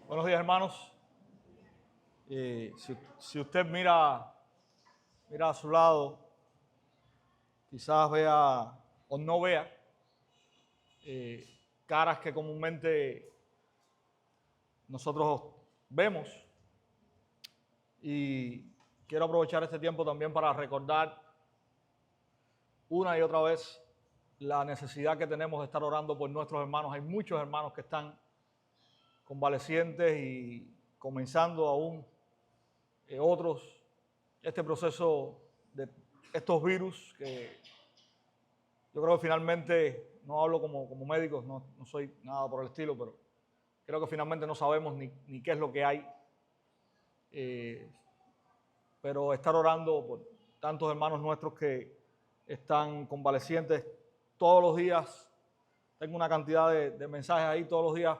Buenos días, hermanos. Si usted mira a su lado, quizás vea o no vea caras que comúnmente nosotros vemos. Y quiero aprovechar este tiempo también para recordar una y otra vez la necesidad que tenemos de estar orando por nuestros hermanos. Hay muchos hermanos que están convalecientes y comenzando aún otros este proceso de estos virus que yo creo que finalmente, no hablo como médico, no soy nada por el estilo, pero creo que finalmente no sabemos ni qué es lo que hay. Pero estar orando por tantos hermanos nuestros que están convalecientes todos los días. Tengo una cantidad de mensajes ahí todos los días.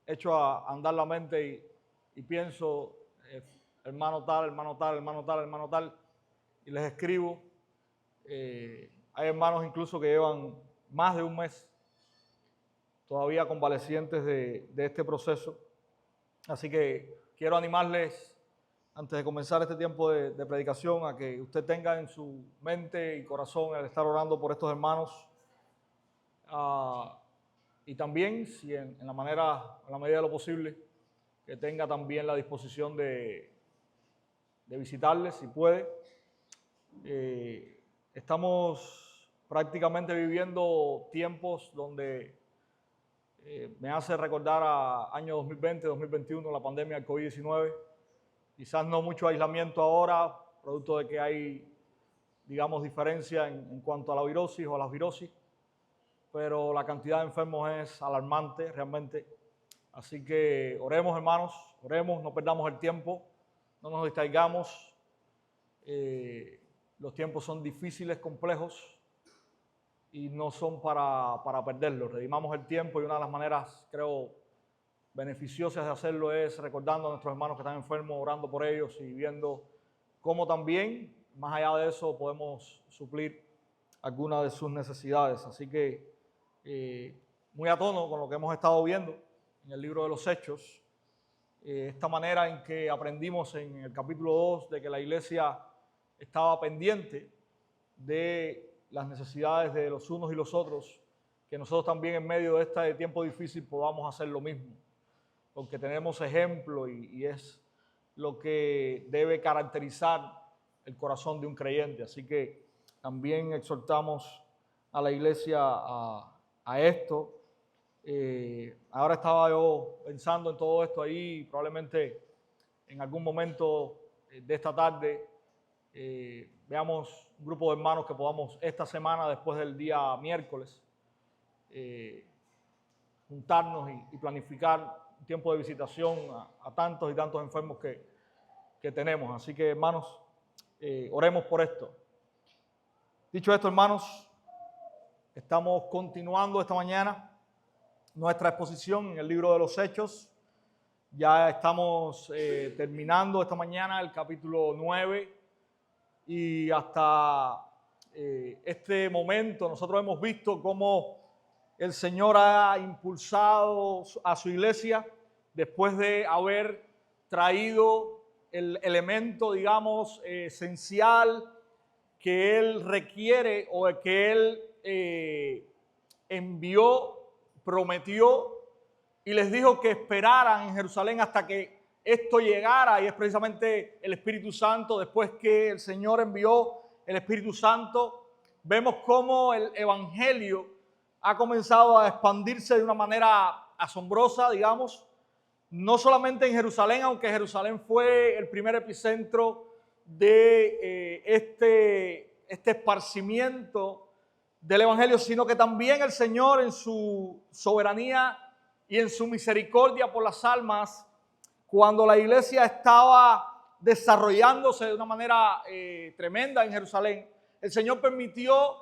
Echo a andar la mente y pienso, hermano tal, hermano tal, hermano tal, hermano tal, y les escribo. Hay hermanos incluso que llevan más de un mes todavía convalecientes de este proceso. Así que quiero animarles, antes de comenzar este tiempo de predicación, a que usted tenga en su mente y corazón el estar orando por estos hermanos. Y también, si en la medida de lo posible, que tenga también la disposición de visitarles si puede. Estamos prácticamente viviendo tiempos donde me hace recordar a año 2020, 2021, la pandemia del COVID-19. Quizás no mucho aislamiento ahora, producto de que hay, digamos, diferencia en cuanto a la virosis o a las virosis, pero la cantidad de enfermos es alarmante realmente. Así que oremos, hermanos, oremos, no perdamos el tiempo, no nos distraigamos. Los tiempos son difíciles, complejos, y no son para perderlos. Redimamos el tiempo, y una de las maneras, creo, beneficiosas de hacerlo es recordando a nuestros hermanos que están enfermos, orando por ellos y viendo cómo también, más allá de eso, podemos suplir algunas de sus necesidades. Así que muy a tono con lo que hemos estado viendo en el libro de los Hechos, esta manera en que aprendimos en el capítulo 2 de que la iglesia estaba pendiente de las necesidades de los unos y los otros, que nosotros también en medio de este tiempo difícil podamos hacer lo mismo, porque tenemos ejemplo y es lo que debe caracterizar el corazón de un creyente. Así que también exhortamos a la iglesia a esto. Ahora estaba yo pensando en todo esto ahí, probablemente en algún momento de esta tarde veamos un grupo de hermanos que podamos esta semana, después del día miércoles, juntarnos y planificar un tiempo de visitación a tantos y tantos enfermos que tenemos. Así que, hermanos, oremos por esto. Dicho esto, hermanos, estamos continuando esta mañana nuestra exposición en el libro de los Hechos. Ya estamos terminando esta mañana el capítulo 9 y hasta este momento nosotros hemos visto cómo el Señor ha impulsado a su iglesia después de haber traído el elemento, digamos, esencial que Él requiere o que Él envió, prometió y les dijo que esperaran en Jerusalén hasta que esto llegara, y es precisamente el Espíritu Santo. Después que el Señor envió el Espíritu Santo, vemos cómo el Evangelio ha comenzado a expandirse de una manera asombrosa, digamos, no solamente en Jerusalén, aunque Jerusalén fue el primer epicentro de este esparcimiento del Evangelio, sino que también el Señor, en su soberanía y en su misericordia por las almas, cuando la iglesia estaba desarrollándose de una manera tremenda en Jerusalén, el Señor permitió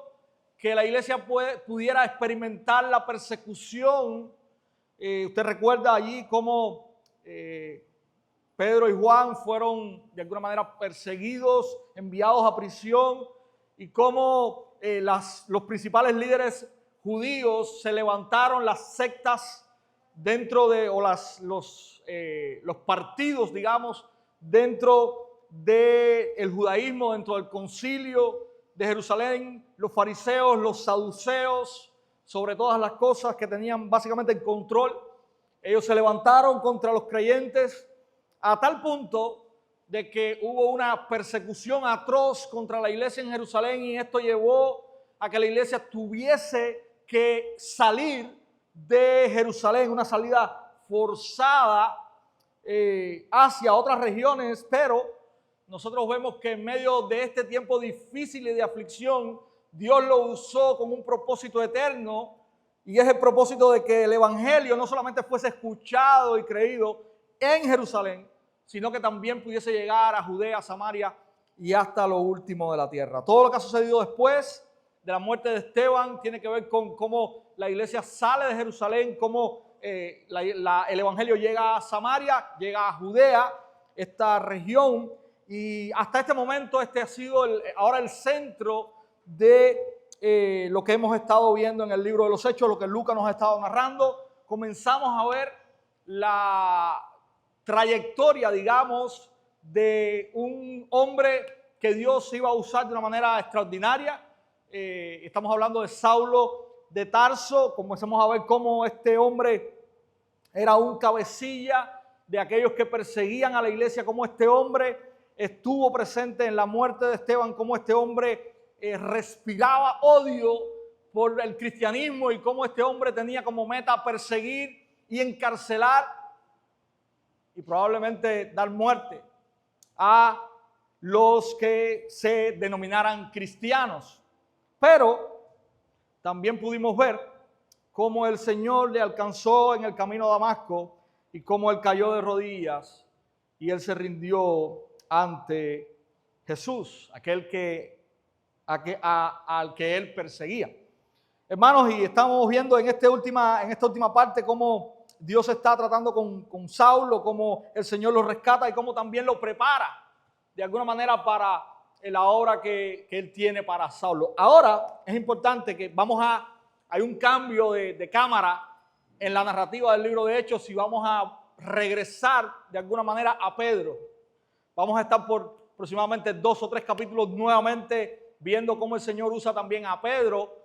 que la iglesia pudiera experimentar la persecución. Usted recuerda allí cómo Pedro y Juan fueron de alguna manera perseguidos, enviados a prisión, y cómo los principales líderes judíos se levantaron las sectas dentro de, o los partidos, digamos, dentro del judaísmo, dentro del concilio de Jerusalén, los fariseos, los saduceos, sobre todas las cosas que tenían básicamente el control. Ellos se levantaron contra los creyentes a tal punto de que hubo una persecución atroz contra la iglesia en Jerusalén, y esto llevó a que la iglesia tuviese que salir de Jerusalén, una salida forzada hacia otras regiones. Pero nosotros vemos que en medio de este tiempo difícil y de aflicción, Dios lo usó con un propósito eterno, y es el propósito de que el evangelio no solamente fuese escuchado y creído en Jerusalén, sino que también pudiese llegar a Judea, Samaria y hasta lo último de la tierra. Todo lo que ha sucedido después de la muerte de Esteban tiene que ver con cómo la iglesia sale de Jerusalén, cómo el evangelio llega a Samaria, llega a Judea, esta región, y hasta este momento este ha sido ahora el centro de lo que hemos estado viendo en el libro de los Hechos, lo que Lucas nos ha estado narrando. Comenzamos a ver la trayectoria, digamos, de un hombre que Dios iba a usar de una manera extraordinaria. Estamos hablando de Saulo de Tarso. Comenzamos a ver cómo este hombre era un cabecilla de aquellos que perseguían a la iglesia, cómo este hombre estuvo presente en la muerte de Esteban, cómo este hombre respiraba odio por el cristianismo, y cómo este hombre tenía como meta perseguir y encarcelar y probablemente dar muerte a los que se denominaran cristianos. Pero también pudimos ver cómo el Señor le alcanzó en el camino a Damasco, y cómo él cayó de rodillas y él se rindió ante Jesús, al que él perseguía. Hermanos, y estamos viendo en esta última parte cómo Dios está tratando con Saulo, cómo el Señor lo rescata y cómo también lo prepara de alguna manera para la obra que Él tiene para Saulo. Ahora es importante que hay un cambio de cámara en la narrativa del libro de Hechos, y vamos a regresar de alguna manera a Pedro. Vamos a estar por aproximadamente 2 o 3 capítulos nuevamente viendo cómo el Señor usa también a Pedro,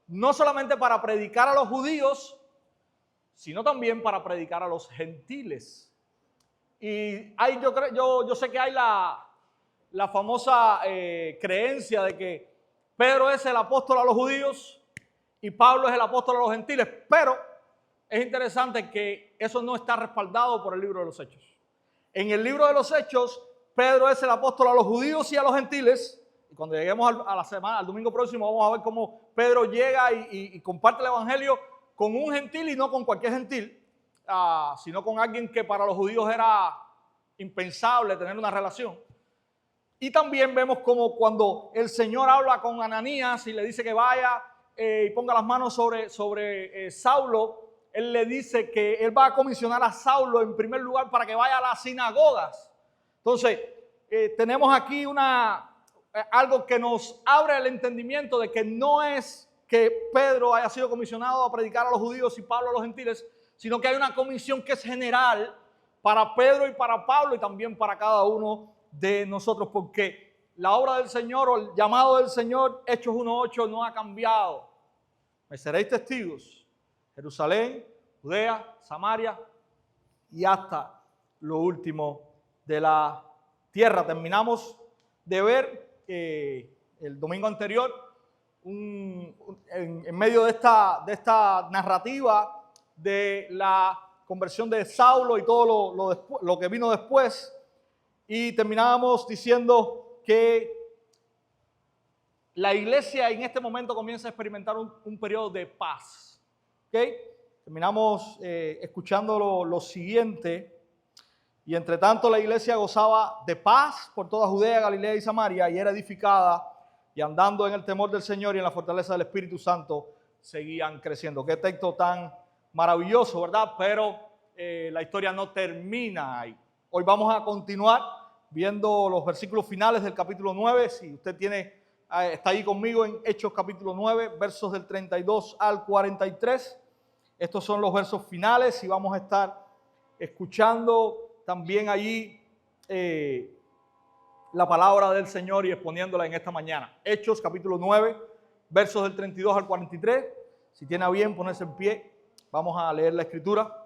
no solamente para predicar a los judíos, sino también para predicar a los gentiles. Y yo sé que hay la famosa creencia de que Pedro es el apóstol a los judíos y Pablo es el apóstol a los gentiles, pero es interesante que eso no está respaldado por el libro de los Hechos. En el libro de los Hechos, Pedro es el apóstol a los judíos y a los gentiles, y cuando lleguemos al domingo próximo, vamos a ver cómo Pedro llega y comparte el evangelio con un gentil, y no con cualquier gentil, sino con alguien que para los judíos era impensable tener una relación. Y también vemos como cuando el Señor habla con Ananías y le dice que vaya y ponga las manos sobre Saulo, Él le dice que Él va a comisionar a Saulo en primer lugar para que vaya a las sinagogas. Entonces, tenemos aquí algo que nos abre el entendimiento de que no es que Pedro haya sido comisionado a predicar a los judíos y Pablo a los gentiles, sino que hay una comisión que es general para Pedro y para Pablo y también para cada uno de nosotros, porque la obra del Señor o el llamado del Señor, Hechos 1:8, no ha cambiado. Me seréis testigos, Jerusalén, Judea, Samaria y hasta lo último de la tierra. Terminamos de ver el domingo anterior, en medio de esta narrativa de la conversión de Saulo y todo lo que vino después, y terminábamos diciendo que la iglesia en este momento comienza a experimentar un periodo de paz. ¿Okay? Terminamos escuchando lo siguiente: y entre tanto la iglesia gozaba de paz por toda Judea, Galilea y Samaria, y era edificada, y andando en el temor del Señor y en la fortaleza del Espíritu Santo seguían creciendo. Qué texto tan maravilloso, ¿verdad? Pero la historia no termina ahí. Hoy vamos a continuar viendo los versículos finales del capítulo 9. Si usted tiene está ahí conmigo en Hechos capítulo 9, versos del 32 al 43. Estos son los versos finales y vamos a estar escuchando también allí la palabra del Señor y exponiéndola en esta mañana. Hechos capítulo 9, versos del 32 al 43. Si tiene a bien ponerse en pie, vamos a leer la escritura.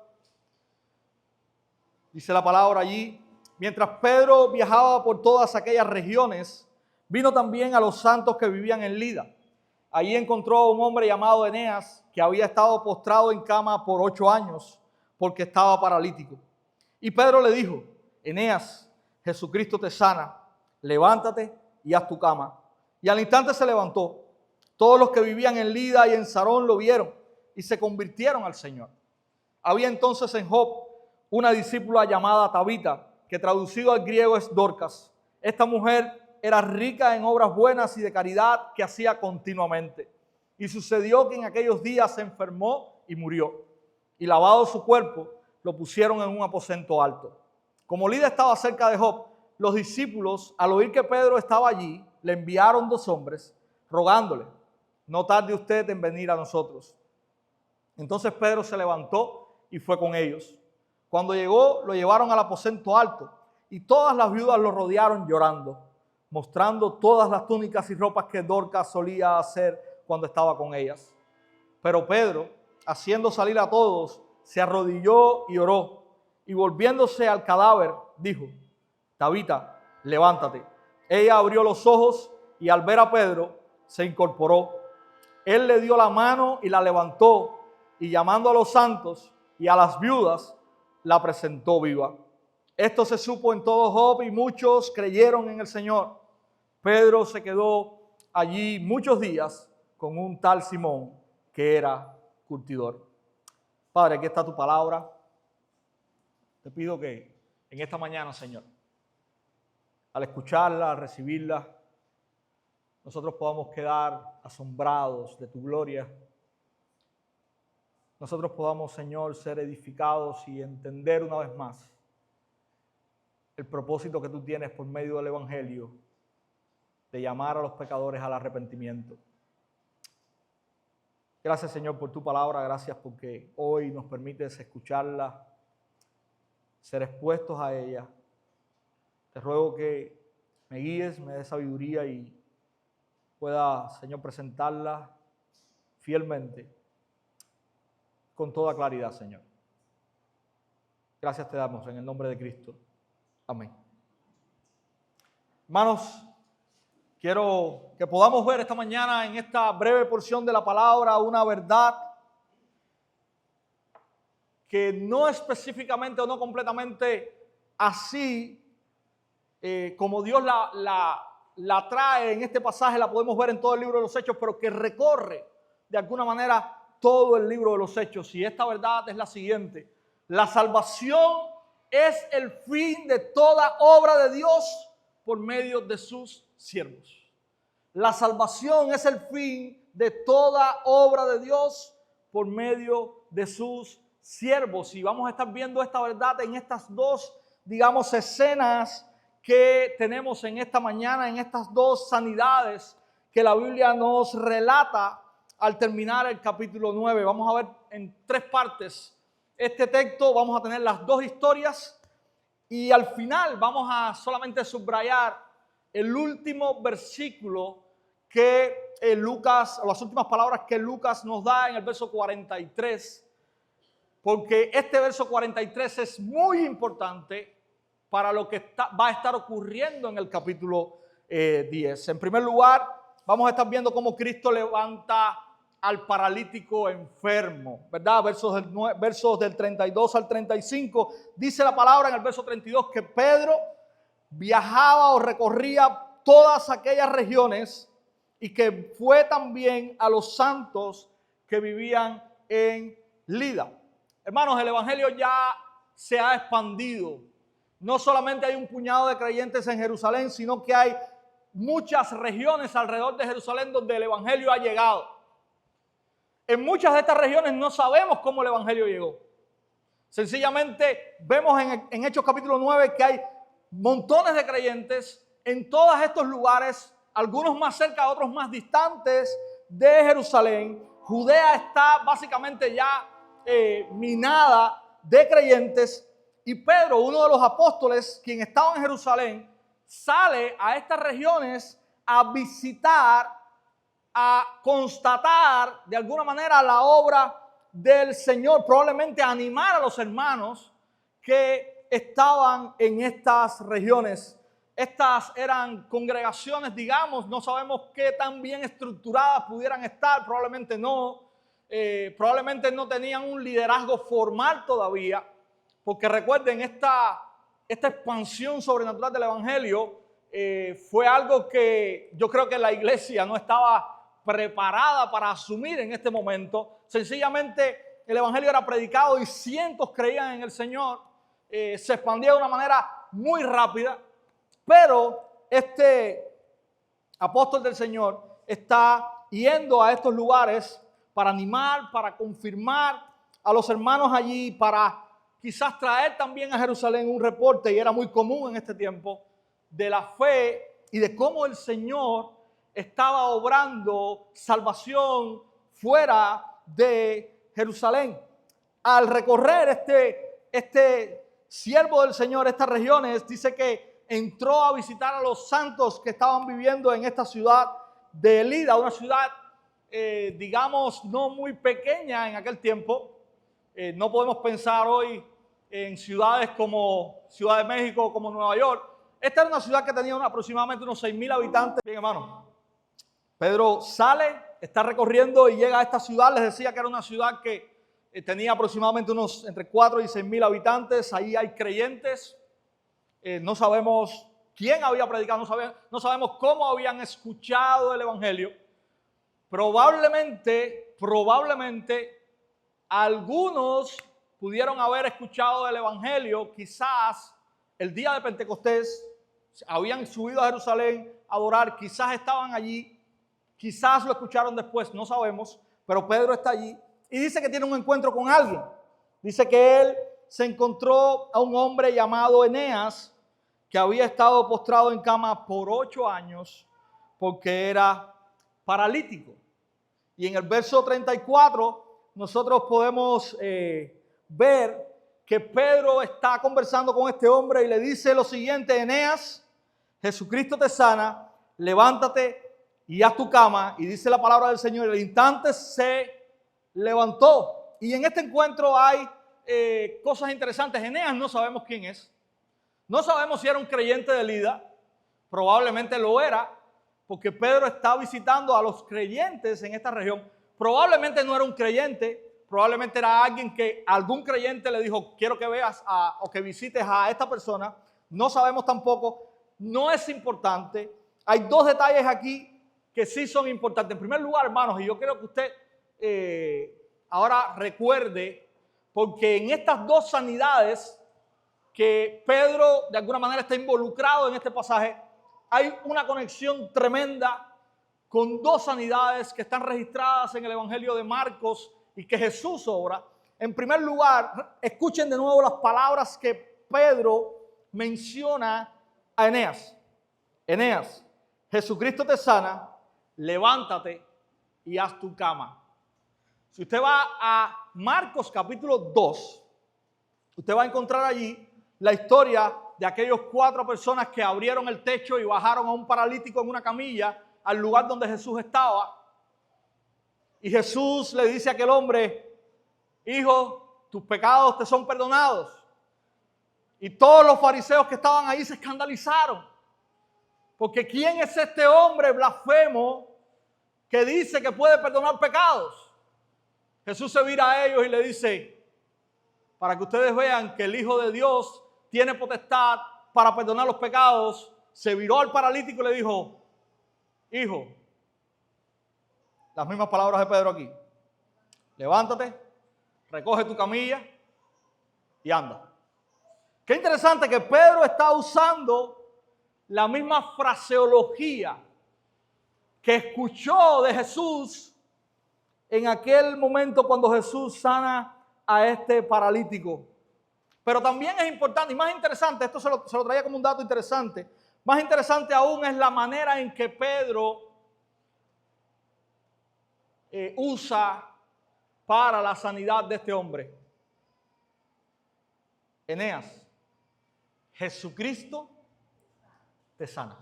Dice la palabra allí: mientras Pedro viajaba por todas aquellas regiones, vino también a los santos que vivían en Lida. Allí encontró a un hombre llamado Eneas, que había estado postrado en cama por 8 años, porque estaba paralítico. Y Pedro le dijo: Eneas, Jesucristo te sana, levántate y haz tu cama. Y al instante se levantó. Todos los que vivían en Lida y en Sarón lo vieron y se convirtieron al Señor. Había entonces en Jope una discípula llamada Tabita, que traducido al griego es Dorcas. Esta mujer era rica en obras buenas y de caridad que hacía continuamente. Y sucedió que en aquellos días se enfermó y murió. Y lavado su cuerpo, lo pusieron en un aposento alto. Como Lida estaba cerca de Jope, los discípulos, al oír que Pedro estaba allí, le enviaron 2 hombres, rogándole: no tarde usted en venir a nosotros. Entonces Pedro se levantó y fue con ellos. Cuando llegó, lo llevaron al aposento alto, y todas las viudas lo rodearon llorando, mostrando todas las túnicas y ropas que Dorcas solía hacer cuando estaba con ellas. Pero Pedro, haciendo salir a todos, se arrodilló y oró, y volviéndose al cadáver, dijo: Tabita, levántate. Ella abrió los ojos y al ver a Pedro, se incorporó. Él le dio la mano y la levantó, y llamando a los santos y a las viudas, la presentó viva. Esto se supo en todo Jope y muchos creyeron en el Señor. Pedro se quedó allí muchos días con un tal Simón que era curtidor. Padre, aquí está tu palabra. Te pido que en esta mañana, Señor, al escucharla, al recibirla, nosotros podamos quedar asombrados de tu gloria. Nosotros podamos, Señor, ser edificados y entender una vez más el propósito que tú tienes por medio del Evangelio de llamar a los pecadores al arrepentimiento. Gracias, Señor, por tu palabra. Gracias porque hoy nos permites escucharla, ser expuestos a ella. Te ruego que me guíes, me des sabiduría y pueda, Señor, presentarla fielmente, con toda claridad, Señor. Gracias te damos en el nombre de Cristo. Amén. Hermanos, quiero que podamos ver esta mañana en esta breve porción de la palabra una verdad que no específicamente o no completamente así como Dios la trae en este pasaje, la podemos ver en todo el libro de los Hechos, pero que recorre de alguna manera todo el libro de los Hechos. Y esta verdad es la siguiente: la salvación es el fin de toda obra de Dios por medio de sus siervos. La salvación es el fin de toda obra de Dios por medio de sus siervos. Y vamos a estar viendo esta verdad en estas dos, digamos, escenas que tenemos en esta mañana, en estas dos sanidades que la Biblia nos relata al terminar el capítulo 9. Vamos a ver en 3 partes este texto. Vamos a tener las 2 historias y al final vamos a solamente subrayar el último versículo que Lucas, o las últimas palabras que Lucas nos da en el verso 43, porque este verso 43 es muy importante para lo que va a estar ocurriendo en el capítulo 10. En primer lugar, vamos a estar viendo cómo Cristo levanta al paralítico enfermo, ¿verdad? Versos del 32 al 35. Dice la palabra en el verso 32 que Pedro viajaba o recorría todas aquellas regiones y que fue también a los santos que vivían en Lida. Hermanos, el evangelio ya se ha expandido. No solamente hay un puñado de creyentes en Jerusalén, sino que hay muchas regiones alrededor de Jerusalén donde el evangelio ha llegado. En muchas de estas regiones no sabemos cómo el evangelio llegó. Sencillamente vemos en Hechos capítulo 9 que hay montones de creyentes en todos estos lugares algunos más cerca, otros más distantes de Jerusalén. Judea está básicamente ya minada de creyentes, y Pedro, uno de los apóstoles, quien estaba en Jerusalén, sale a estas regiones a visitar, a constatar de alguna manera la obra del Señor, probablemente animar a los hermanos que estaban en estas regiones. Estas eran congregaciones, digamos, no sabemos qué tan bien estructuradas pudieran estar, probablemente no tenían un liderazgo formal todavía, porque recuerden, esta expansión sobrenatural del Evangelio fue algo que yo creo que la iglesia no estaba preparada para asumir en este momento. Sencillamente el Evangelio era predicado y cientos creían en el Señor. Se expandía de una manera muy rápida, pero este apóstol del Señor está yendo a estos lugares para animar, para confirmar a los hermanos allí, para quizás traer también a Jerusalén un reporte, y era muy común en este tiempo, de la fe y de cómo el Señor estaba obrando salvación fuera de Jerusalén. Al recorrer este siervo del Señor estas regiones, dice que entró a visitar a los santos que estaban viviendo en esta ciudad de Lida, una ciudad, digamos, no muy pequeña en aquel tiempo. No podemos pensar hoy en ciudades como Ciudad de México, como Nueva York. Esta era una ciudad que tenía aproximadamente unos 6,000 habitantes. Bien, hermano, Pedro sale, está recorriendo y llega a esta ciudad. Les decía que era una ciudad que tenía aproximadamente unos entre 4 y 6,000 habitantes. Ahí hay creyentes. No sabemos quién había predicado, no sabemos cómo habían escuchado el Evangelio. Probablemente algunos pudieron haber escuchado el Evangelio, quizás el día de Pentecostés, habían subido a Jerusalén a adorar, quizás estaban allí, quizás lo escucharon después, no sabemos, pero Pedro está allí y dice que tiene un encuentro con alguien. Dice que él se encontró a un hombre llamado Eneas, que había estado postrado en cama por 8 años porque era paralítico. Y en el verso 34 nosotros podemos ver que Pedro está conversando con este hombre y le dice lo siguiente: Eneas, Jesucristo te sana, levántate y haz tu cama. Y dice la palabra del Señor, el instante se levantó. Y en este encuentro hay cosas interesantes. Eneas no sabemos quién es. No sabemos si era un creyente de Lida. Probablemente lo era, porque Pedro está visitando a los creyentes en esta región. Probablemente no era un creyente, probablemente era alguien que algún creyente le dijo, quiero que veas o que visites a esta persona. No sabemos tampoco, no es importante. Hay 2 detalles aquí que sí son importantes. En primer lugar, hermanos, y yo quiero que usted ahora recuerde, porque en estas 2 sanidades que Pedro de alguna manera está involucrado en este pasaje, hay una conexión tremenda con 2 sanidades que están registradas en el Evangelio de Marcos y que Jesús obra. En primer lugar, escuchen de nuevo las palabras que Pedro menciona a Eneas. Eneas, Jesucristo te sana, levántate y haz tu cama. Si usted va a Marcos capítulo 2, usted va a encontrar allí la historia de aquellos 4 personas que abrieron el techo y bajaron a un paralítico en una camilla al lugar donde Jesús estaba. Y Jesús le dice a aquel hombre, hijo, tus pecados te son perdonados. Y todos los fariseos que estaban ahí se escandalizaron. Porque ¿quién es este hombre blasfemo que dice que puede perdonar pecados? Jesús se vira a ellos y le dice, para que ustedes vean que el Hijo de Dios tiene potestad para perdonar los pecados, se viró al paralítico y le dijo, hijo, las mismas palabras de Pedro aquí, levántate, recoge tu camilla y anda. Qué interesante que Pedro está usando la misma fraseología que escuchó de Jesús en aquel momento cuando Jesús sana a este paralítico. Pero también es importante y más interesante, esto se lo traía como un dato interesante, Más interesante aún es la manera en que Pedro usa para la sanidad de este hombre. Eneas, Jesucristo te sana.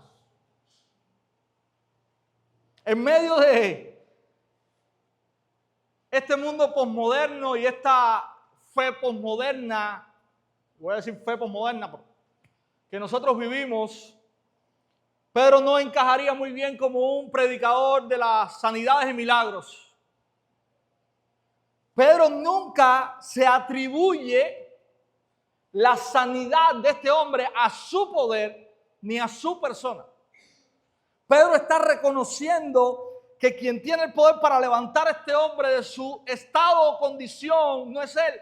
En medio de este mundo posmoderno y esta fe posmoderna, voy a decir fe posmoderna, que nosotros vivimos, Pedro no encajaría muy bien como un predicador de las sanidades y milagros. Pedro nunca se atribuye la sanidad de este hombre a su poder ni a su persona. Pedro está reconociendo que quien tiene el poder para levantar a este hombre de su estado o condición no es él,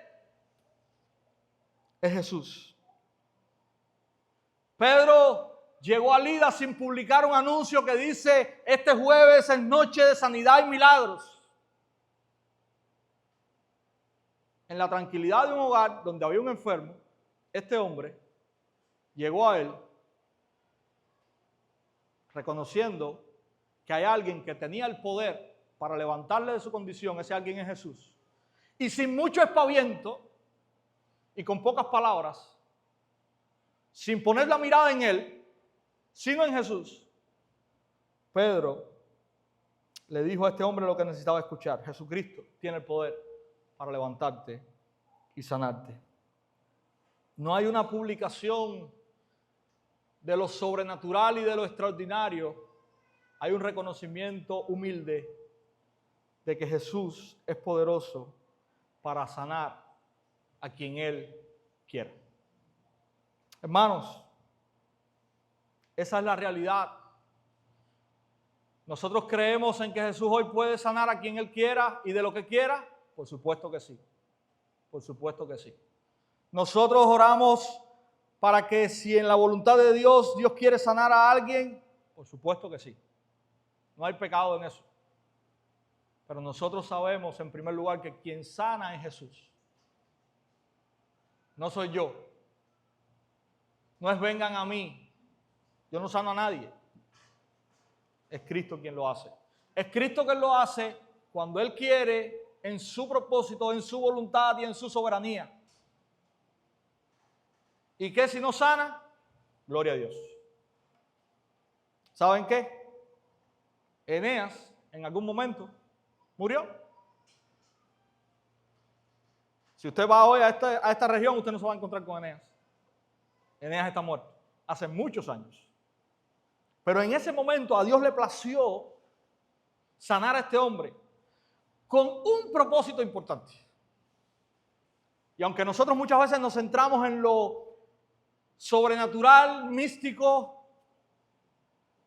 es Jesús. Pedro llegó a Lida sin publicar un anuncio que dice: este jueves es noche de sanidad y milagros. En la tranquilidad de un hogar donde había un enfermo, este hombre llegó a él reconociendo que hay alguien que tenía el poder para levantarle de su condición. Ese alguien es Jesús. Y sin mucho espaviento y con pocas palabras, sin poner la mirada en él, sino en Jesús, Pedro le dijo a este hombre lo que necesitaba escuchar: Jesucristo tiene el poder para levantarte y sanarte. No hay una publicación de lo sobrenatural y de lo extraordinario. Hay un reconocimiento humilde de que Jesús es poderoso para sanar a quien Él quiere. Hermanos, esa es la realidad. ¿Nosotros creemos en que Jesús hoy puede sanar a quien Él quiera y de lo que quiera? Por supuesto que sí. Por supuesto que sí. Nosotros oramos para que si en la voluntad de Dios, Dios quiere sanar a alguien, por supuesto que sí. No hay pecado en eso. Pero nosotros sabemos en primer lugar que quien sana es Jesús. No soy yo. No es vengan a mí. Yo no sano a nadie. Es Cristo quien lo hace. Es Cristo quien lo hace cuando Él quiere, en su propósito, en su voluntad y en su soberanía. ¿Y qué si no sana? Gloria a Dios. ¿Saben qué? Eneas en algún momento murió. Si usted va hoy a esta región, usted no se va a encontrar con Eneas. Eneas está muerto hace muchos años. Pero en ese momento a Dios le plació sanar a este hombre con un propósito importante. Y aunque nosotros muchas veces nos centramos en lo sobrenatural, místico,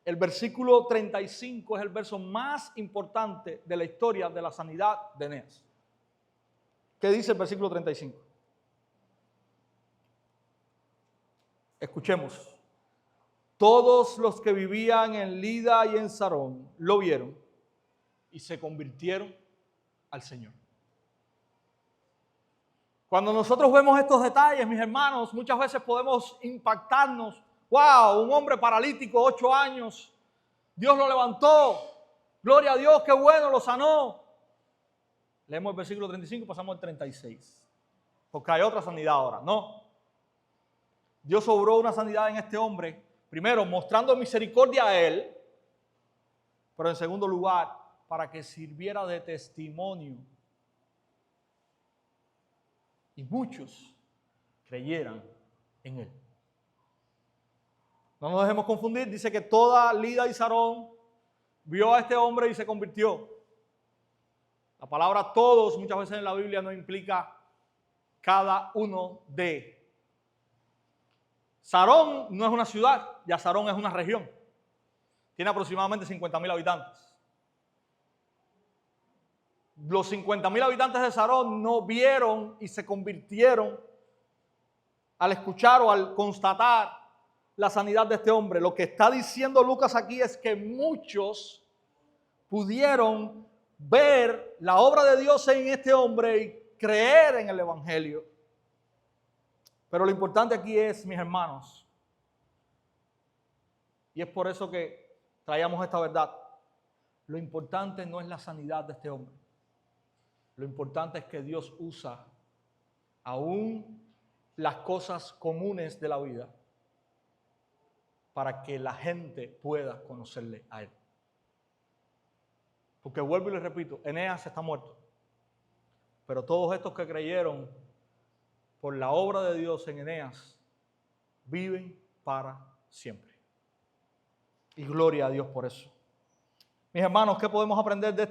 el versículo 35 es el verso más importante de la historia de la sanidad de Eneas. ¿Qué dice el versículo 35? Escuchemos. Todos los que vivían en Lida y en Sarón lo vieron y se convirtieron al Señor. Cuando nosotros vemos estos detalles, mis hermanos, muchas veces podemos impactarnos. ¡Wow! Un hombre paralítico, 8 años. Dios lo levantó. Gloria a Dios, qué bueno, lo sanó. Leemos el versículo 35 y pasamos al 36. Porque hay otra sanidad ahora. No. Dios obró una sanidad en este hombre. Primero, mostrando misericordia a él. Pero en segundo lugar, para que sirviera de testimonio. Y muchos creyeran en él. No nos dejemos confundir. Dice que toda Lida y Sarón vio a este hombre y se convirtió. La palabra todos muchas veces en la Biblia no implica cada uno de. Sarón no es una ciudad, ya Sarón es una región. Tiene aproximadamente 50,000 habitantes. Los 50,000 habitantes de Sarón no vieron y se convirtieron al escuchar o al constatar la sanidad de este hombre. Lo que está diciendo Lucas aquí es que muchos pudieron ver la obra de Dios en este hombre y creer en el Evangelio. Pero lo importante aquí es, mis hermanos, Y es por eso que traíamos esta verdad. Lo importante no es la sanidad de este hombre. Lo importante es que Dios usa aún las cosas comunes de la vida para que la gente pueda conocerle a Él. Porque vuelvo y le repito, Eneas está muerto. Pero todos estos que creyeron por la obra de Dios en Eneas viven para siempre. Y gloria a Dios por eso. Mis hermanos, ¿qué podemos aprender de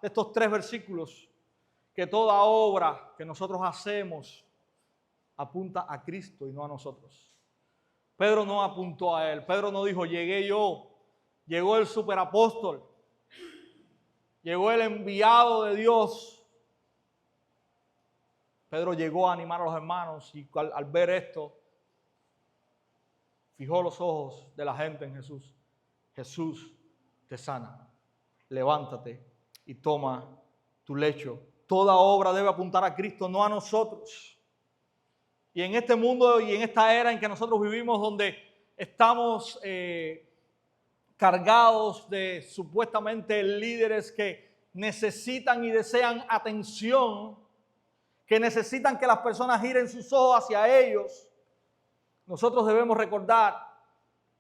estos 3 versículos? Que toda obra que nosotros hacemos apunta a Cristo y no a nosotros. Pedro no apuntó a Él. Pedro no dijo, llegué yo, llegó el superapóstol, llegó el enviado de Dios. Pedro llegó a animar a los hermanos y al ver esto, fijó los ojos de la gente en Jesús. Jesús te sana. Levántate y toma tu lecho. Toda obra debe apuntar a Cristo, no a nosotros. Y en este mundo y en esta era en que nosotros vivimos, donde estamos cargados de supuestamente líderes que necesitan y desean atención, que necesitan que las personas giren sus ojos hacia ellos, nosotros debemos recordar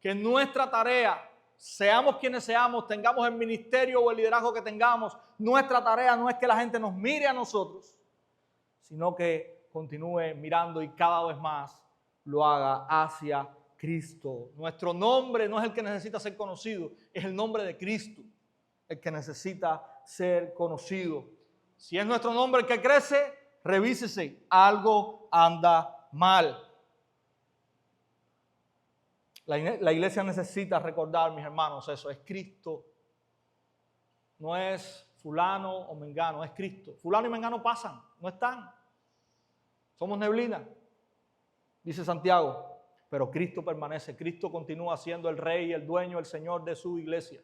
que nuestra tarea, seamos quienes seamos, tengamos el ministerio o el liderazgo que tengamos, nuestra tarea no es que la gente nos mire a nosotros, sino que continúe mirando y cada vez más lo haga hacia Cristo. Nuestro nombre no es el que necesita ser conocido, es el nombre de Cristo el que necesita ser conocido. Si es nuestro nombre el que crece, revísese, algo anda mal. La iglesia necesita recordar, mis hermanos, eso, es Cristo. No es fulano o mengano, es Cristo. Fulano y mengano pasan, no están. Somos neblina, dice Santiago, pero Cristo permanece. Cristo continúa siendo el rey, el dueño, el señor de su iglesia.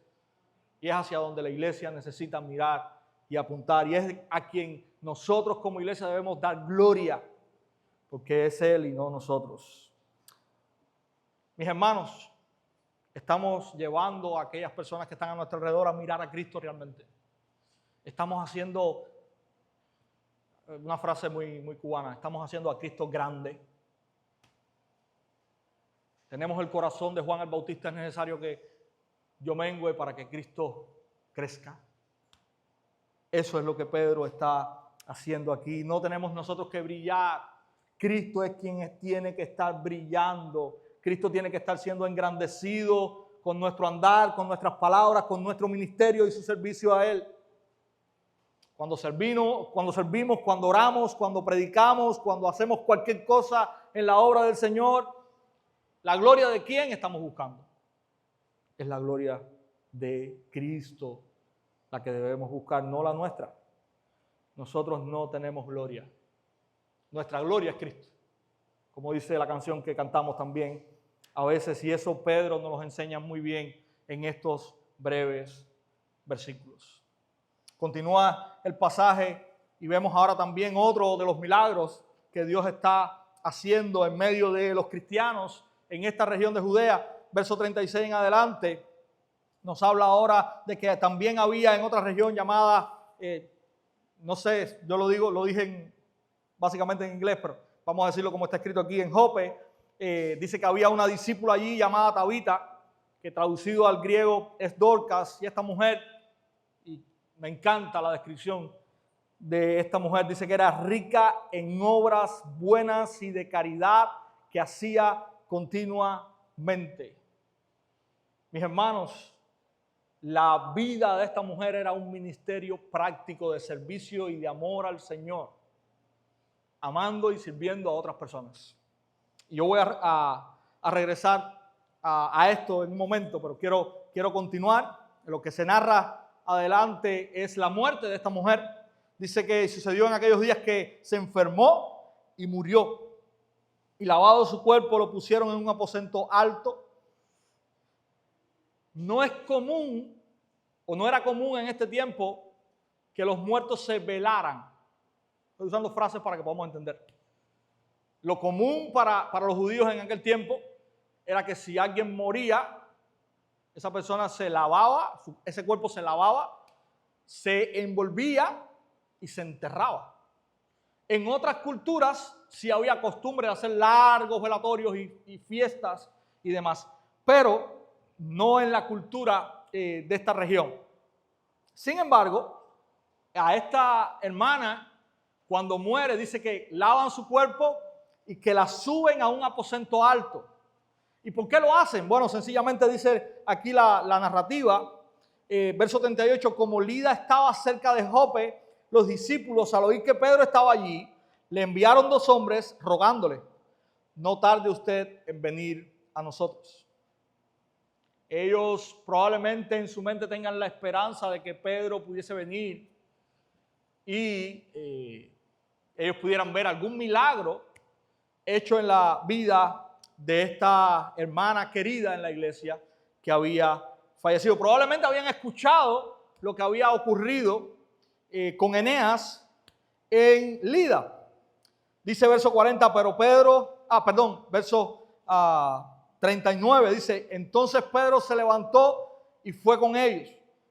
Y es hacia donde la iglesia necesita mirar y apuntar. Y es a quien nosotros como iglesia debemos dar gloria, porque es Él y no nosotros. Mis hermanos, estamos llevando a aquellas personas que están a nuestro alrededor a mirar a Cristo realmente. Estamos haciendo, una frase muy cubana, estamos haciendo a Cristo grande. Tenemos el corazón de Juan el Bautista, es necesario que yo mengüe para que Cristo crezca. Eso es lo que Pedro está haciendo aquí. No tenemos nosotros que brillar. Cristo es quien tiene que estar brillando. Cristo tiene que estar siendo engrandecido con nuestro andar, con nuestras palabras, con nuestro ministerio y su servicio a Él. Cuando servimos, cuando oramos, cuando predicamos, cuando hacemos cualquier cosa en la obra del Señor, ¿la gloria de quién estamos buscando? Es la gloria de Cristo la que debemos buscar, no la nuestra. Nosotros no tenemos gloria. Nuestra gloria es Cristo. Como dice la canción que cantamos también a veces, y eso Pedro nos lo enseña muy bien en estos breves versículos. Continúa el pasaje y vemos ahora también otro de los milagros que Dios está haciendo en medio de los cristianos en esta región de Judea. Verso 36 en adelante nos habla ahora de que también había en otra región llamada, no sé, yo lo dije básicamente en inglés, pero vamos a decirlo como está escrito aquí en Jope. Dice que había una discípula allí llamada Tabita, que traducido al griego es Dorcas, y esta mujer, y me encanta la descripción de esta mujer, dice que era rica en obras buenas y de caridad que hacía continuamente. Mis hermanos, la vida de esta mujer era un ministerio práctico de servicio y de amor al Señor, amando y sirviendo a otras personas. Y yo voy a regresar a esto en un momento, pero quiero continuar. Lo que se narra adelante es la muerte de esta mujer. Dice que sucedió en aquellos días que se enfermó y murió. Y lavado su cuerpo lo pusieron en un aposento alto. No es común, o no era común en este tiempo, que los muertos se velaran. Estoy usando frases para que podamos entender. Lo común para los judíos en aquel tiempo era que si alguien moría, esa persona se lavaba, ese cuerpo se lavaba, se envolvía y se enterraba. En otras culturas sí había costumbre de hacer largos velatorios y fiestas y demás, pero no en la cultura de esta región. Sin embargo, a esta hermana, cuando muere, dice que lavan su cuerpo y que la suben a un aposento alto. ¿Y por qué lo hacen? Bueno, sencillamente dice aquí la narrativa, verso 38, como Lida estaba cerca de Jope, los discípulos, al oír que Pedro estaba allí, le enviaron 2 hombres rogándole, no tarde usted en venir a nosotros. Ellos probablemente en su mente tengan la esperanza de que Pedro pudiese venir y ellos pudieran ver algún milagro hecho en la vida de esta hermana querida en la iglesia que había fallecido. Probablemente habían escuchado lo que había ocurrido con Eneas en Lida. Dice verso 40, pero verso 39 dice, entonces Pedro se levantó y fue con ellos.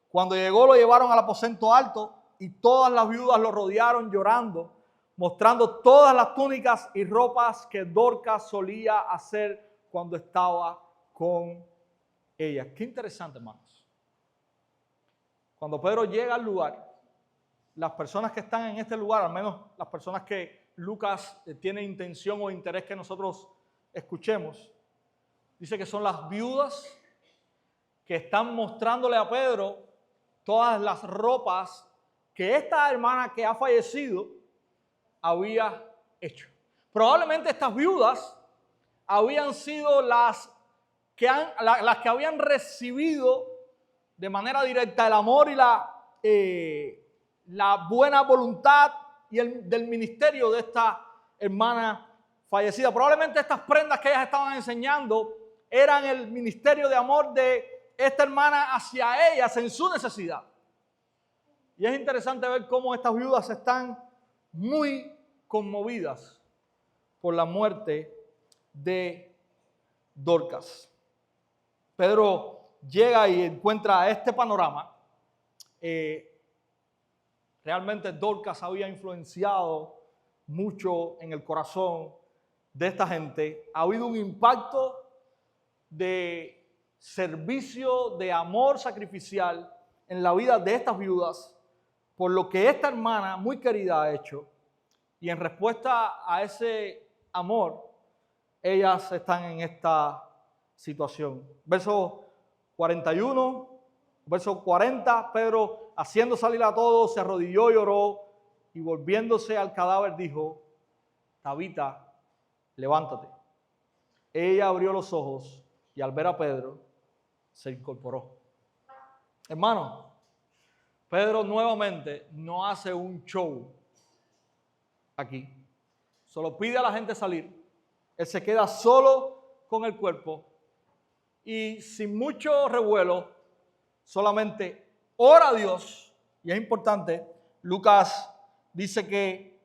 Cuando llegó lo llevaron al aposento alto y todas las viudas lo rodearon llorando, mostrando todas las túnicas y ropas que Dorcas solía hacer cuando estaba con ella. Qué interesante, hermanos. Cuando Pedro llega al lugar, las personas que están en este lugar, al menos las personas que Lucas tiene intención o interés que nosotros escuchemos, dice que son las viudas que están mostrándole a Pedro todas las ropas que esta hermana que ha fallecido había hecho. Probablemente estas viudas habían sido las que habían recibido de manera directa el amor y la buena voluntad y del ministerio de esta hermana fallecida. Probablemente estas prendas que ellas estaban enseñando eran el ministerio de amor de esta hermana hacia ellas en su necesidad. Y es interesante ver cómo estas viudas están muy conmovidas por la muerte de Dorcas. Pedro llega y encuentra este panorama. Realmente Dorcas había influenciado mucho en el corazón de esta gente. Ha habido un impacto de servicio, de amor sacrificial en la vida de estas viudas por lo que esta hermana muy querida ha hecho. Y en respuesta a ese amor, ellas están en esta situación. Verso 41, verso 40, Pedro, haciendo salir a todos, se arrodilló y lloró, y volviéndose al cadáver dijo, Tabita, levántate. Ella abrió los ojos y al ver a Pedro, se incorporó. Hermano, Pedro nuevamente no hace un show aquí. Solo pide a la gente salir. Él se queda solo con el cuerpo y sin mucho revuelo, solamente ora a Dios. Y es importante, Lucas dice que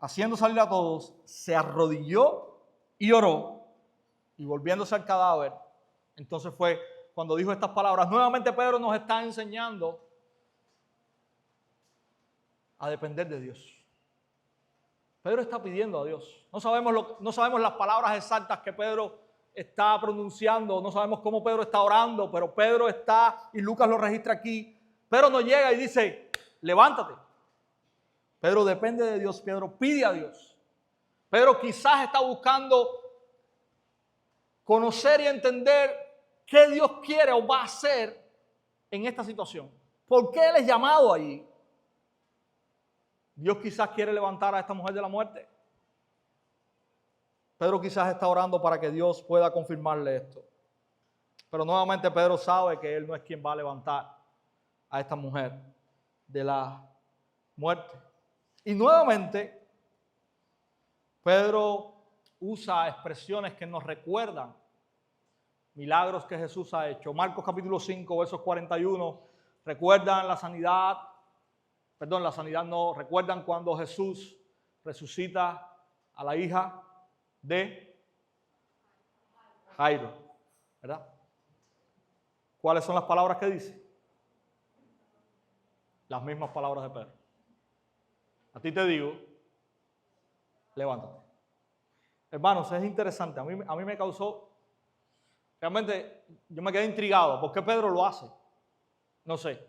haciendo salir a todos, se arrodilló y oró, y volviéndose al cadáver, entonces fue cuando dijo estas palabras. Nuevamente Pedro nos está enseñando a depender de Dios. Pedro está pidiendo a Dios. No sabemos las palabras exactas que Pedro está pronunciando, no sabemos cómo Pedro está orando, pero Pedro está, y Lucas lo registra aquí, Pedro nos llega y dice, levántate. Pedro depende de Dios, Pedro pide a Dios. Pedro quizás está buscando conocer y entender qué Dios quiere o va a hacer en esta situación. ¿Por qué Él es llamado allí? Dios quizás quiere levantar a esta mujer de la muerte. Pedro quizás está orando para que Dios pueda confirmarle esto. Pero nuevamente Pedro sabe que él no es quien va a levantar a esta mujer de la muerte. Y nuevamente Pedro usa expresiones que nos recuerdan milagros que Jesús ha hecho. Marcos capítulo 5, versos 41, recuerdan recuerdan cuando Jesús resucita a la hija de Jairo, ¿verdad? ¿Cuáles son las palabras que dice? Las mismas palabras de Pedro. A ti te digo, levántate. Hermanos, es interesante. A mí me causó, realmente yo me quedé intrigado. ¿Por qué Pedro lo hace? No sé.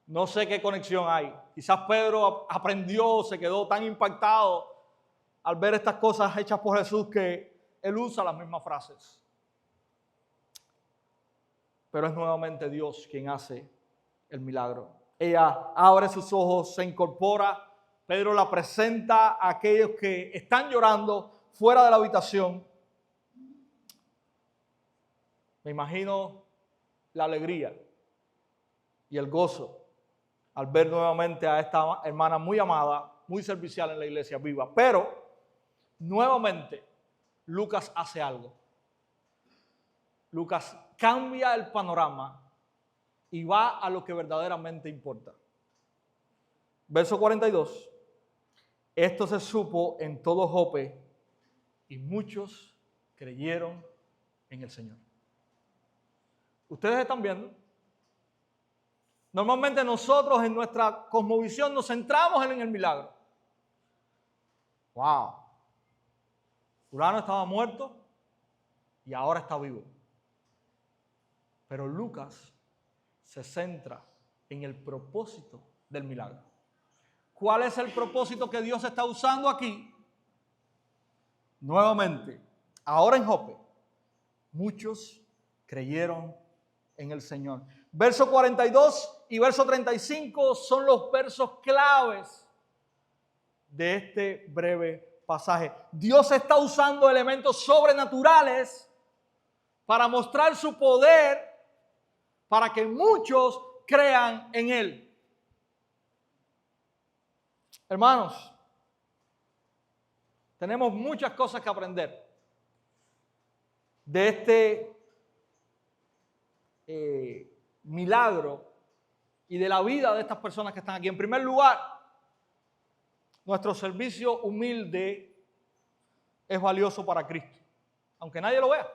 No sé qué conexión hay. Quizás Pedro aprendió, se quedó tan impactado al ver estas cosas hechas por Jesús que él usa las mismas frases. Pero es nuevamente Dios quien hace el milagro. Ella abre sus ojos, se incorpora. Pedro la presenta a aquellos que están llorando fuera de la habitación. Me imagino la alegría y el gozo al ver nuevamente a esta hermana muy amada, muy servicial en la iglesia viva. Pero, nuevamente, Lucas hace algo. Lucas cambia el panorama y va a lo que verdaderamente importa. Verso 42. Esto se supo en todo Jope y muchos creyeron en el Señor. ¿Ustedes están viendo? Normalmente nosotros en nuestra cosmovisión nos centramos en el milagro. ¡Wow! Fulano estaba muerto y ahora está vivo. Pero Lucas se centra en el propósito del milagro. ¿Cuál es el propósito que Dios está usando aquí? Nuevamente, ahora en Jope, muchos creyeron en el Señor. Verso 42 y verso 35 son los versos claves de este breve pasaje. Dios está usando elementos sobrenaturales para mostrar su poder, para que muchos crean en Él. Hermanos, tenemos muchas cosas que aprender de este milagro y de la vida de estas personas que están aquí. En primer lugar, nuestro servicio humilde es valioso para Cristo, aunque nadie lo vea.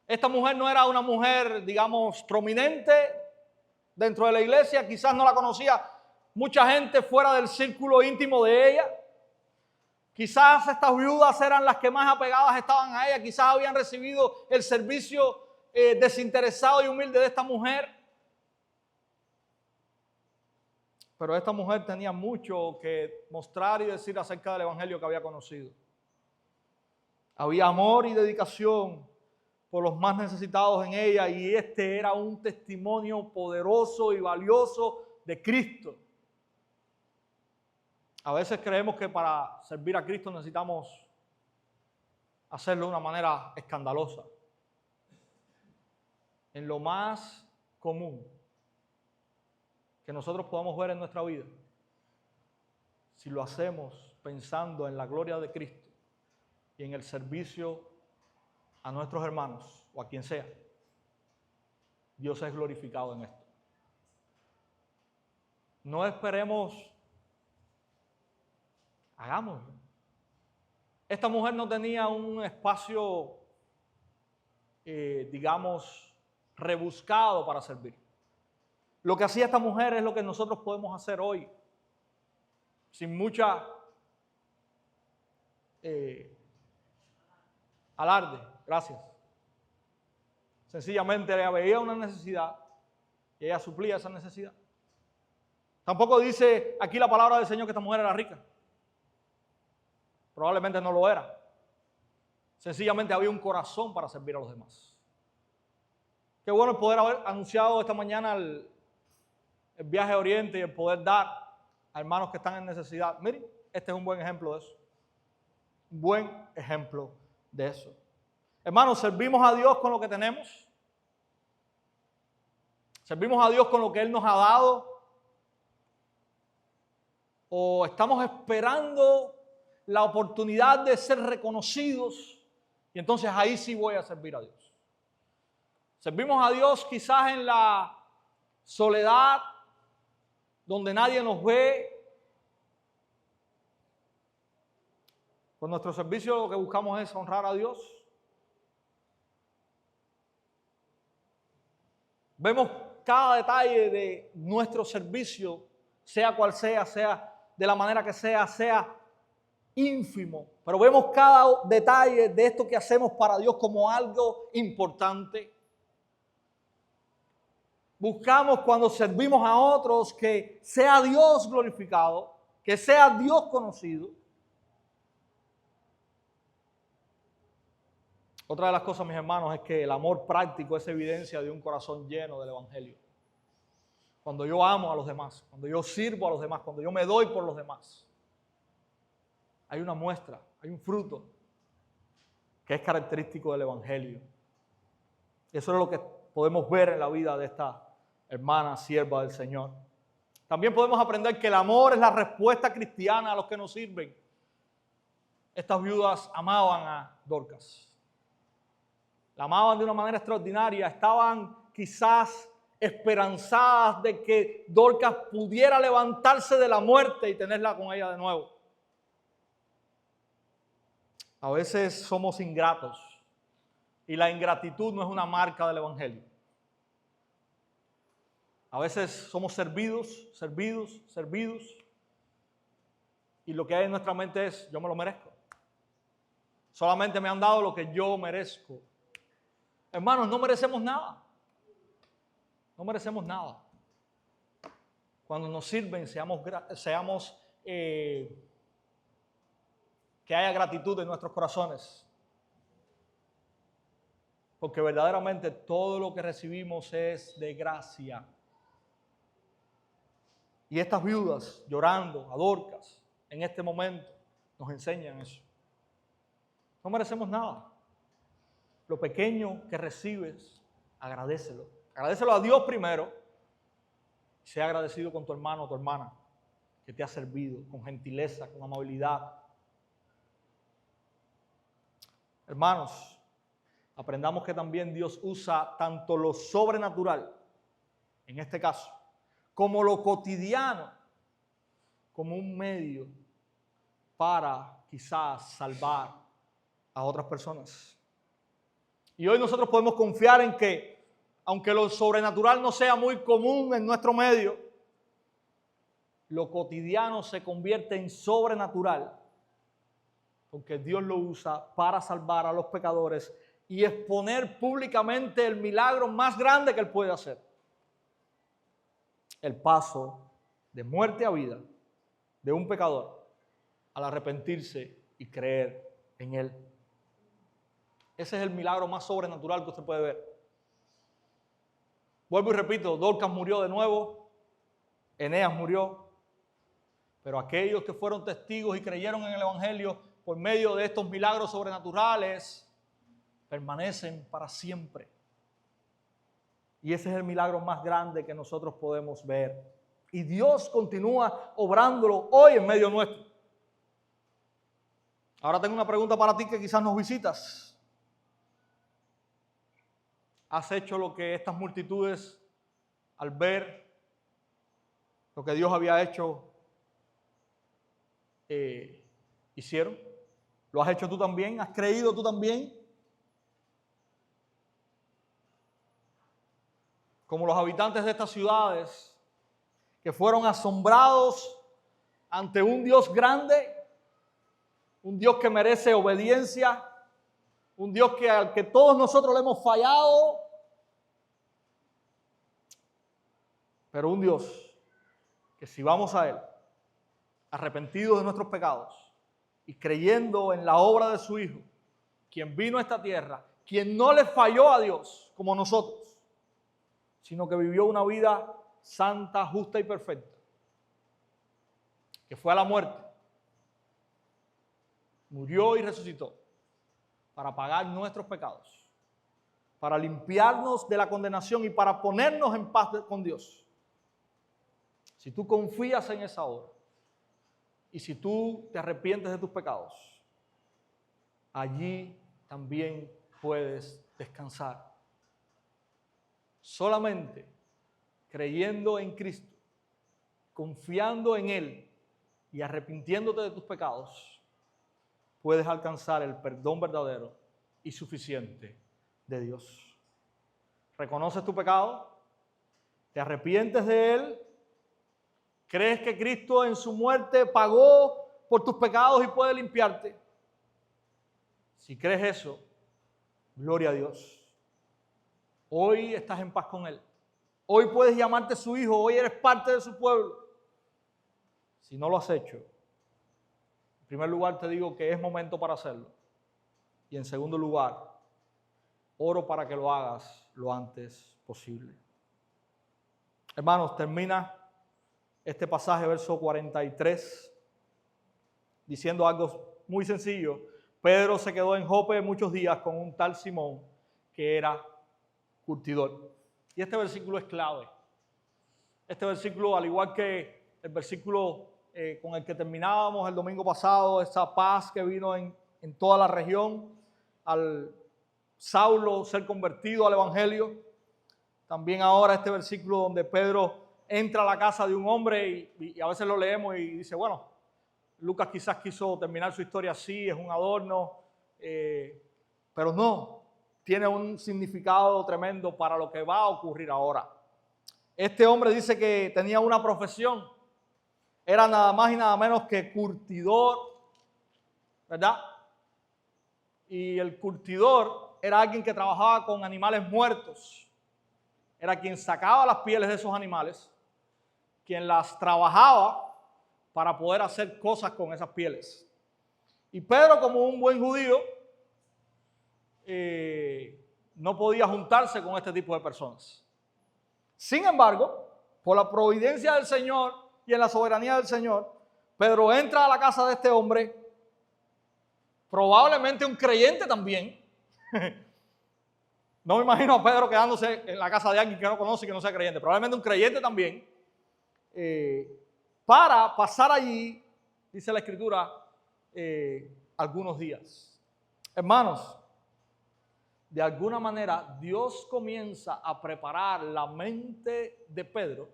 Esta mujer no era una mujer, digamos, prominente dentro de la iglesia, quizás no la conocía mucha gente fuera del círculo íntimo de ella. Quizás estas viudas eran las que más apegadas estaban a ella, quizás habían recibido el servicio desinteresado y humilde de esta mujer. Pero esta mujer tenía mucho que mostrar y decir acerca del evangelio que había conocido. Había amor y dedicación por los más necesitados en ella, y este era un testimonio poderoso y valioso de Cristo. A veces creemos que para servir a Cristo necesitamos hacerlo de una manera escandalosa. En lo más común que nosotros podamos ver en nuestra vida, si lo hacemos pensando en la gloria de Cristo y en el servicio a nuestros hermanos o a quien sea, Dios es glorificado en esto. No esperemos, hagámoslo. Esta mujer no tenía un espacio, digamos, rebuscado para servir. Lo que hacía esta mujer es lo que nosotros podemos hacer hoy, sin mucha alarde. Gracias. Sencillamente ella veía una necesidad y ella suplía esa necesidad. Tampoco dice aquí la palabra del Señor que esta mujer era rica. Probablemente no lo era. Sencillamente había un corazón para servir a los demás. Qué bueno el poder haber anunciado esta mañana el viaje a Oriente y el poder dar a hermanos que están en necesidad. Miren, este es un buen ejemplo de eso. Un buen ejemplo de eso. Hermanos, ¿servimos a Dios con lo que tenemos? ¿Servimos a Dios con lo que Él nos ha dado? ¿O estamos esperando la oportunidad de ser reconocidos y entonces ahí sí voy a servir a Dios? ¿Servimos a Dios quizás en la soledad, donde nadie nos ve? Con nuestro servicio lo que buscamos es honrar a Dios. Vemos cada detalle de nuestro servicio, sea cual sea de la manera que sea ínfimo, pero vemos cada detalle de esto que hacemos para Dios como algo importante. Buscamos cuando servimos a otros que sea Dios glorificado, que sea Dios conocido. Otra de las cosas, mis hermanos, es que el amor práctico es evidencia de un corazón lleno del Evangelio. Cuando yo amo a los demás, cuando yo sirvo a los demás, cuando yo me doy por los demás, hay una muestra, hay un fruto que es característico del Evangelio. Eso es lo que podemos ver en la vida de esta hermana sierva del Señor. También podemos aprender que el amor es la respuesta cristiana a los que nos sirven. Estas viudas amaban a Dorcas. La amaban de una manera extraordinaria. Estaban quizás esperanzadas de que Dorcas pudiera levantarse de la muerte y tenerla con ella de nuevo. A veces somos ingratos y la ingratitud no es una marca del Evangelio. A veces somos servidos y lo que hay en nuestra mente es: yo me lo merezco. Solamente me han dado lo que yo merezco. Hermanos, no merecemos nada. No merecemos nada. Cuando nos sirven, que haya gratitud en nuestros corazones. Porque verdaderamente todo lo que recibimos es de gracia. Y estas viudas llorando a Dorcas en este momento nos enseñan eso. No merecemos nada. Lo pequeño que recibes, agradécelo. Agradécelo a Dios primero. Sea agradecido con tu hermano o tu hermana que te ha servido con gentileza, con amabilidad. Hermanos, aprendamos que también Dios usa tanto lo sobrenatural, en este caso, como lo cotidiano, como un medio para quizás salvar a otras personas. Y hoy nosotros podemos confiar en que, aunque lo sobrenatural no sea muy común en nuestro medio, lo cotidiano se convierte en sobrenatural, porque Dios lo usa para salvar a los pecadores y exponer públicamente el milagro más grande que Él puede hacer: el paso de muerte a vida de un pecador al arrepentirse y creer en Él. Ese es el milagro más sobrenatural que usted puede ver. Vuelvo y repito, Dorcas murió de nuevo, Eneas murió, pero aquellos que fueron testigos y creyeron en el Evangelio por medio de estos milagros sobrenaturales permanecen para siempre. Y ese es el milagro más grande que nosotros podemos ver. Y Dios continúa obrándolo hoy en medio nuestro. Ahora tengo una pregunta para ti que quizás nos visitas. ¿Has hecho lo que estas multitudes, al ver lo que Dios había hecho, hicieron? ¿Lo has hecho tú también? ¿Has creído tú también? Como los habitantes de estas ciudades que fueron asombrados ante un Dios grande, un Dios que merece obediencia, un Dios al que todos nosotros le hemos fallado, pero un Dios que si vamos a Él, arrepentidos de nuestros pecados y creyendo en la obra de su Hijo, quien vino a esta tierra, quien no le falló a Dios como nosotros, sino que vivió una vida santa, justa y perfecta, que fue a la muerte, murió y resucitó para pagar nuestros pecados, para limpiarnos de la condenación y para ponernos en paz con Dios. Si tú confías en esa obra y si tú te arrepientes de tus pecados, allí también puedes descansar. Solamente creyendo en Cristo, confiando en Él y arrepintiéndote de tus pecados, puedes alcanzar el perdón verdadero y suficiente de Dios. ¿Reconoces tu pecado? ¿Te arrepientes de Él? ¿Crees que Cristo en su muerte pagó por tus pecados y puede limpiarte? Si crees eso, gloria a Dios. Hoy estás en paz con Él. Hoy puedes llamarte su hijo. Hoy eres parte de su pueblo. Si no lo has hecho, en primer lugar te digo que es momento para hacerlo. Y en segundo lugar, oro para que lo hagas lo antes posible. Hermanos, termina este pasaje, verso 43, diciendo algo muy sencillo. Pedro se quedó en Jope muchos días con un tal Simón que era curtidor. Y este versículo es clave. Este versículo, al igual que el versículo con el que terminábamos el domingo pasado, esa paz que vino en toda la región, al Saulo ser convertido al Evangelio. También ahora este versículo donde Pedro entra a la casa de un hombre y a veces lo leemos y dice, bueno, Lucas quizás quiso terminar su historia así, es un adorno, pero no, tiene un significado tremendo para lo que va a ocurrir ahora. Este hombre dice que tenía una profesión, era nada más y nada menos que curtidor, ¿verdad? Y el curtidor era alguien que trabajaba con animales muertos. Era quien sacaba las pieles de esos animales, quien las trabajaba para poder hacer cosas con esas pieles. Y Pedro, como un buen judío, no podía juntarse con este tipo de personas. Sin embargo, por la providencia del Señor y en la soberanía del Señor, Pedro entra a la casa de este hombre, probablemente un creyente también. No me imagino a Pedro quedándose en la casa de alguien que no conoce y que no sea creyente, probablemente un creyente también, para pasar allí, dice la Escritura, algunos días. Hermanos, de alguna manera Dios comienza a preparar la mente de Pedro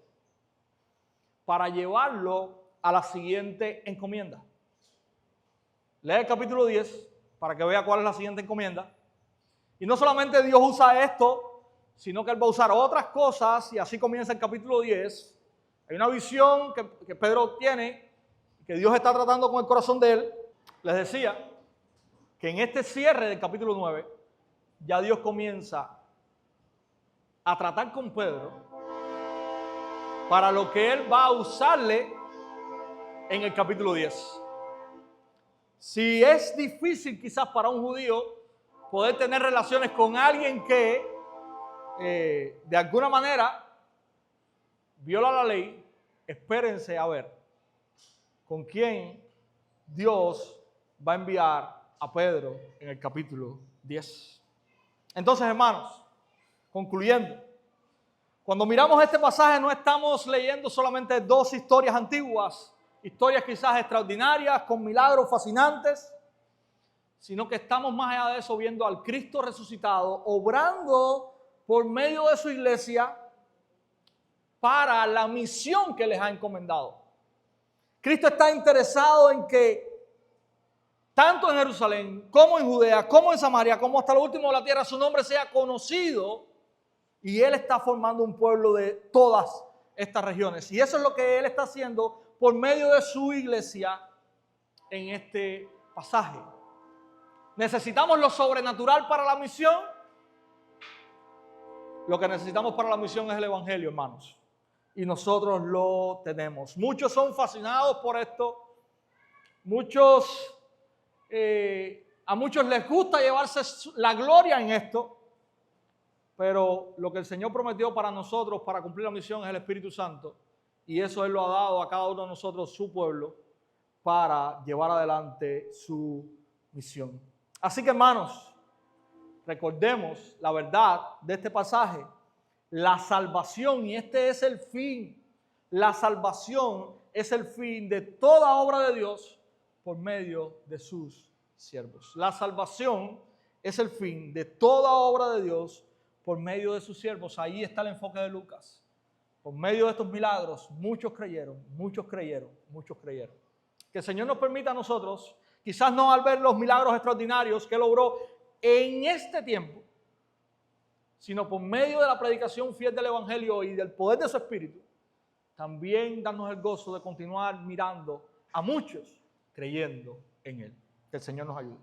para llevarlo a la siguiente encomienda. Lee el capítulo 10 para que vea cuál es la siguiente encomienda. Y no solamente Dios usa esto, sino que Él va a usar otras cosas, y así comienza el capítulo 10. Hay una visión que Pedro tiene, que Dios está tratando con el corazón de él. Les decía que en este cierre del capítulo 9, ya Dios comienza a tratar con Pedro para lo que Él va a usarle en el capítulo 10. Si es difícil quizás para un judío poder tener relaciones con alguien que de alguna manera viola la ley, espérense a ver con quién Dios va a enviar a Pedro en el capítulo 10. Entonces, hermanos, concluyendo, cuando miramos este pasaje no estamos leyendo solamente dos historias antiguas, historias quizás extraordinarias, con milagros fascinantes, sino que estamos más allá de eso viendo al Cristo resucitado, obrando por medio de su iglesia para la misión que les ha encomendado. Cristo está interesado en que tanto en Jerusalén, como en Judea, como en Samaria, como hasta lo último de la tierra, su nombre sea conocido, y Él está formando un pueblo de todas estas regiones. Y eso es lo que Él está haciendo por medio de su iglesia en este pasaje. ¿Necesitamos lo sobrenatural para la misión? Lo que necesitamos para la misión es el Evangelio, hermanos. Y nosotros lo tenemos. Muchos son fascinados por esto. A muchos les gusta llevarse la gloria en esto. Pero lo que el Señor prometió para nosotros, para cumplir la misión, es el Espíritu Santo. Y eso Él lo ha dado a cada uno de nosotros, su pueblo, para llevar adelante su misión. Así que, hermanos, recordemos la verdad de este pasaje. La salvación, y este es el fin, la salvación es el fin de toda obra de Dios por medio de sus siervos. La salvación es el fin de toda obra de Dios por medio de sus siervos. Ahí está el enfoque de Lucas. Por medio de estos milagros, muchos creyeron, muchos creyeron, muchos creyeron. Que el Señor nos permita a nosotros, quizás no al ver los milagros extraordinarios que Él obró en este tiempo, sino por medio de la predicación fiel del Evangelio y del poder de su Espíritu, también darnos el gozo de continuar mirando a muchos creyendo en Él. Que el Señor nos ayude.